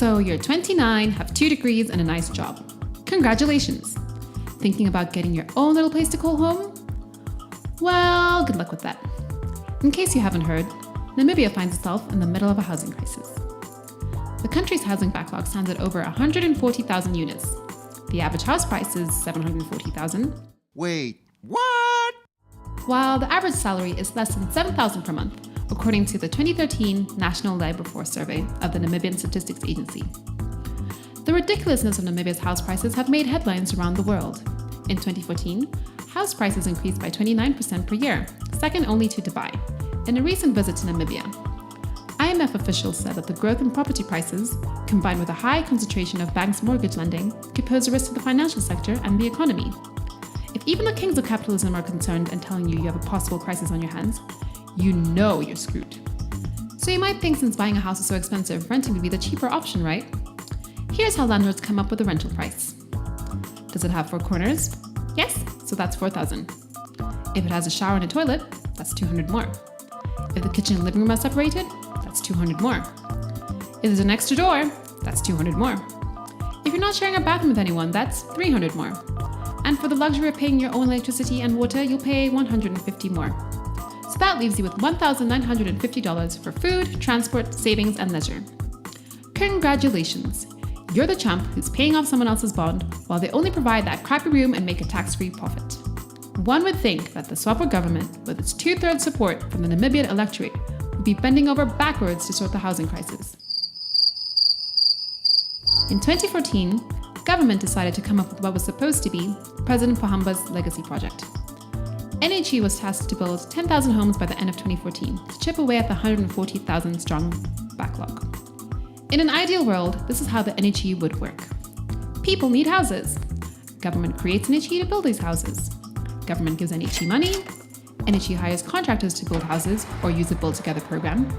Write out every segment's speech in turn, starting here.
So you're 29, have 2 degrees and a nice job. Congratulations! Thinking about getting your own little place to call home? Well, good luck with that. In case you haven't heard, Namibia finds itself in the middle of a housing crisis. The country's housing backlog stands at over 140,000 units. The average house price is $740,000. Wait, what? While the average salary is less than $7,000 per month, according to the 2013 National Labour Force Survey of the Namibian Statistics Agency. The ridiculousness of Namibia's house prices have made headlines around the world. In 2014, house prices increased by 29% per year, second only to Dubai. In a recent visit to Namibia, IMF officials said that the growth in property prices, combined with a high concentration of banks' mortgage lending, could pose a risk to the financial sector and the economy. If even the kings of capitalism are concerned and telling you have a possible crisis on your hands, you know you're screwed. So you might think since buying a house is so expensive, renting would be the cheaper option, right? Here's how landlords come up with a rental price. Does it have 4 corners? Yes, so that's $4,000. If it has a shower and a toilet, that's $200 more. If the kitchen and living room are separated, that's $200 more. If there's an extra door, that's $200 more. If you're not sharing a bathroom with anyone, that's $300 more. And for the luxury of paying your own electricity and water, you'll pay $150 more. So that leaves you with $1,950 for food, transport, savings, and leisure. Congratulations! You're the chump who's paying off someone else's bond while they only provide that crappy room and make a tax-free profit. One would think that the Swapo government, with its 2/3 support from the Namibian electorate, would be bending over backwards to sort the housing crisis. In 2014, government decided to come up with what was supposed to be President Pohamba's legacy project. NHE was tasked to build 10,000 homes by the end of 2014 to chip away at the 140,000 strong backlog. In an ideal world, this is how the NHE would work. People need houses. Government creates NHE to build these houses. Government gives NHE money. NHE hires contractors to build houses or use a Build Together program.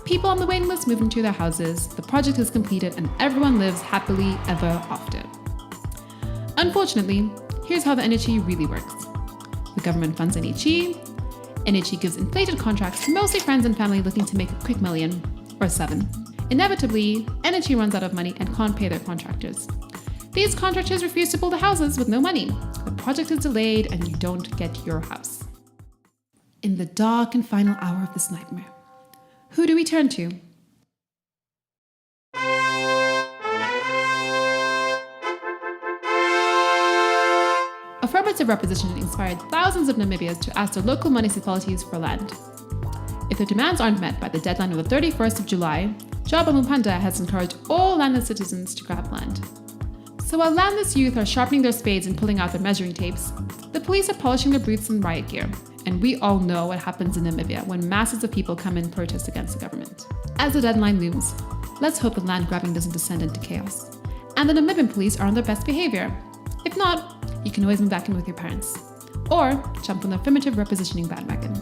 People on the waiting list move into their houses, the project is completed, and everyone lives happily ever after. Unfortunately, here's how the NHE really works. The government funds NHE. NHE gives inflated contracts to mostly friends and family looking to make a quick million, or 7. Inevitably, NHE runs out of money and can't pay their contractors. These contractors refuse to build the houses with no money. The project is delayed and you don't get your house. In the dark and final hour of this nightmare, who do we turn to? Affirmative representation inspired thousands of Namibians to ask their local municipalities for land. If their demands aren't met by the deadline of the 31st of July, Job Mupanda has encouraged all landless citizens to grab land. So while landless youth are sharpening their spades and pulling out their measuring tapes, the police are polishing their boots and riot gear. And we all know what happens in Namibia when masses of people come in protest against the government. As the deadline looms, let's hope that land grabbing doesn't descend into chaos, and the Namibian police are on their best behavior. If not, you can always move back in with your parents, or jump on the affirmative repositioning bandwagon.